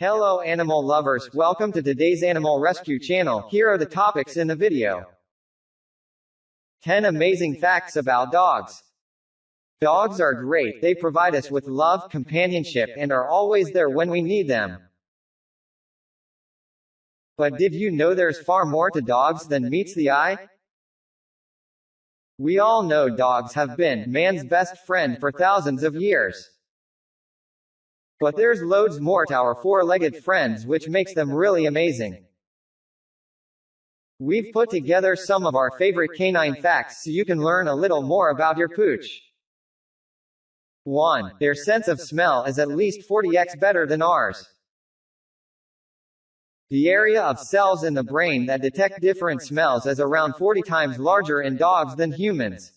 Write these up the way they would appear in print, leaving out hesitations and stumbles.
Hello animal lovers, welcome to today's Animal Rescue channel. Here are the topics in the video. 10 amazing facts about dogs. Dogs are great, they provide us with love, companionship, and are always there when we need them. But did you know there's far more to dogs than meets the eye? We all know dogs have been man's best friend for thousands of years. But there's loads more to our four-legged friends which makes them really amazing. We've put together some of our favorite canine facts so you can learn a little more about your pooch. 1. Their sense of smell is at least 40x better than ours. The area of cells in the brain that detect different smells is around 40 times larger in dogs than humans.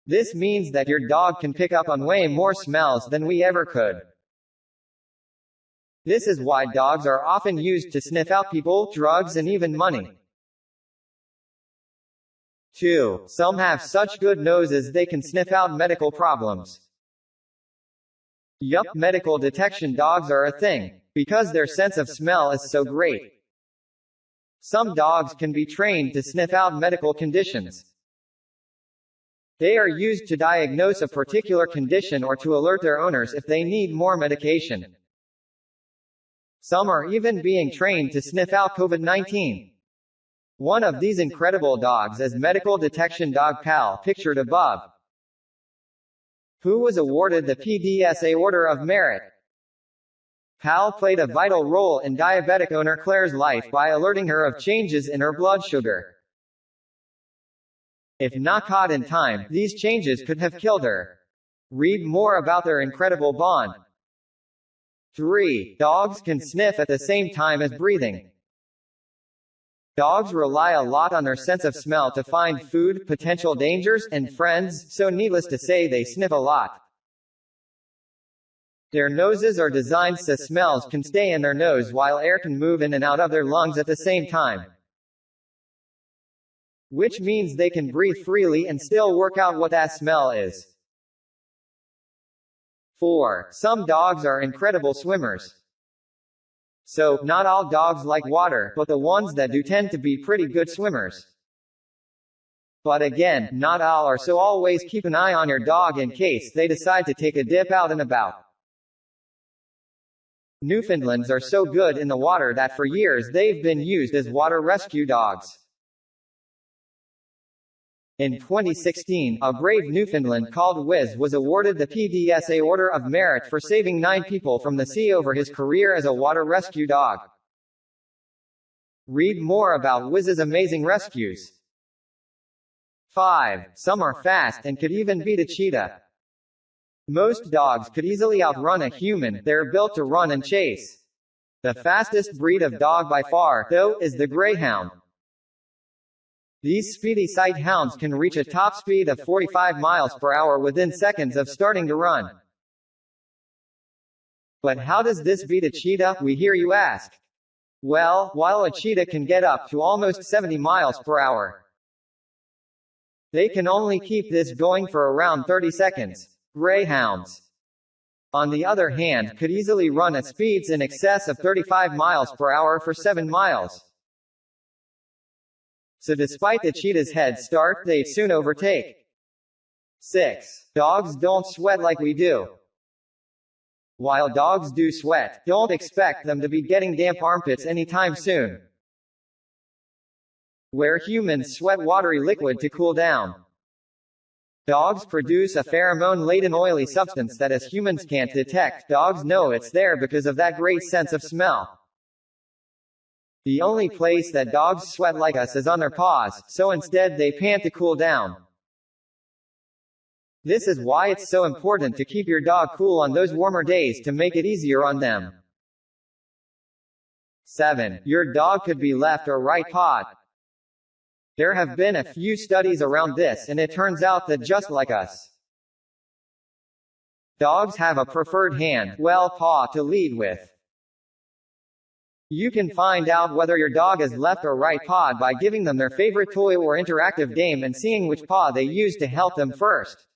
This means that your dog can pick up on way more smells than we ever could. This is why dogs are often used to sniff out people, drugs, and even money. 2. Some have such good noses they can sniff out medical problems. Yup, medical detection dogs are a thing, because their sense of smell is so great. Some dogs can be trained to sniff out medical conditions. They are used to diagnose a particular condition or to alert their owners if they need more medication. Some are even being trained to sniff out COVID-19. One of these incredible dogs is medical detection dog Pal, pictured above, who was awarded the PDSA Order of Merit. Pal played a vital role in diabetic owner Claire's life by alerting her of changes in her blood sugar. If not caught in time, these changes could have killed her. Read more about their incredible bond. 3. Dogs can sniff at the same time as breathing. Dogs rely a lot on their sense of smell to find food, potential dangers, and friends, so needless to say they sniff a lot. Their noses are designed so smells can stay in their nose while air can move in and out of their lungs at the same time. Which means they can breathe freely and still work out what that smell is. 4. Some dogs are incredible swimmers. So, not all dogs like water, but the ones that do tend to be pretty good swimmers. But again, not all are, so always keep an eye on your dog in case they decide to take a dip out and about. Newfoundlands are so good in the water that for years they've been used as water rescue dogs. In 2016, a brave Newfoundland called Wiz was awarded the PDSA Order of Merit for saving 9 people from the sea over his career as a water rescue dog. Read more about Wiz's amazing rescues. 5. Some are fast and could even beat a cheetah. Most dogs could easily outrun a human, they're built to run and chase. The fastest breed of dog by far, though, is the Greyhound. These speedy sight hounds can reach a top speed of 45 miles per hour within seconds of starting to run. But how does this beat a cheetah, we hear you ask? Well, while a cheetah can get up to almost 70 miles per hour, they can only keep this going for around 30 seconds. Greyhounds, on the other hand, could easily run at speeds in excess of 35 miles per hour for 7 miles. So despite the cheetah's head start, they'd soon overtake. 6. Dogs don't sweat like we do. While dogs do sweat, don't expect them to be getting damp armpits anytime soon. Where humans sweat watery liquid to cool down, dogs produce a pheromone-laden oily substance that as humans can't detect. Dogs know it's there because of that great sense of smell. The only place that dogs sweat like us is on their paws, so instead they pant to cool down. This is why it's so important to keep your dog cool on those warmer days to make it easier on them. 7. Your dog could be left or right pawed. There have been a few studies around this and it turns out that just like us, dogs have a preferred hand, well, paw to lead with. You can find out whether your dog is left or right pawed by giving them their favorite toy or interactive game and seeing which paw they use to help them first.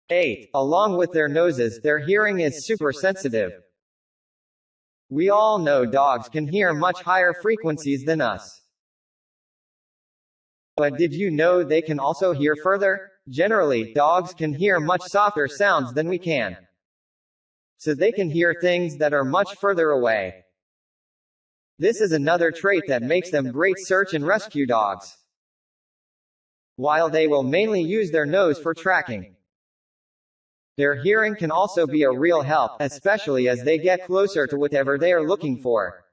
8. Along with their noses, their hearing is super sensitive. We all know dogs can hear much higher frequencies than us. But did you know they can also hear further? Generally, dogs can hear much softer sounds than we can. So they can hear things that are much further away. This is another trait that makes them great search and rescue dogs. While they will mainly use their nose for tracking, their hearing can also be a real help, especially as they get closer to whatever they are looking for.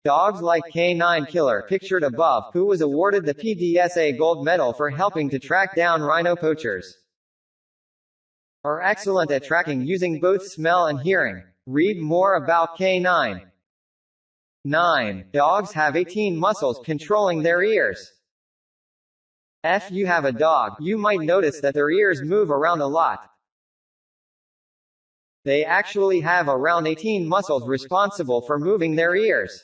Dogs like K9 Killer, pictured above, who was awarded the PDSA Gold Medal for helping to track down rhino poachers, are excellent at tracking using both smell and hearing. Read more about K9. 9. Dogs have 18 muscles controlling their ears. If you have a dog, you might notice that their ears move around a lot. They actually have around 18 muscles responsible for moving their ears.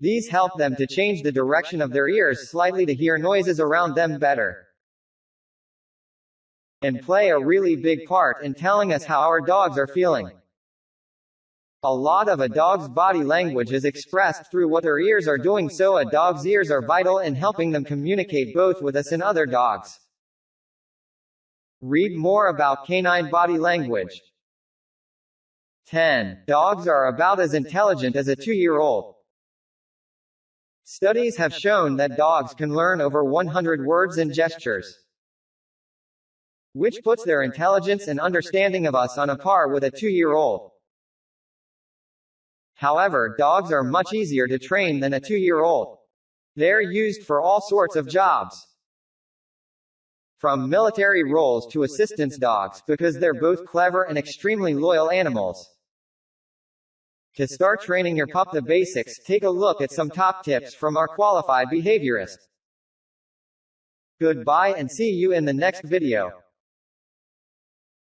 These help them to change the direction of their ears slightly to hear noises around them better, and play a really big part in telling us how our dogs are feeling. A lot of a dog's body language is expressed through what their ears are doing, so a dog's ears are vital in helping them communicate both with us and other dogs. Read more about canine body language. 10. Dogs are about as intelligent as a 2-year-old. Studies have shown that dogs can learn over 100 words and gestures, which puts their intelligence and understanding of us on a par with a 2-year-old. However, dogs are much easier to train than a 2-year-old. They're used for all sorts of jobs, from military roles to assistance dogs, because they're both clever and extremely loyal animals. To start training your pup the basics, take a look at some top tips from our qualified behaviorist. Goodbye and see you in the next video.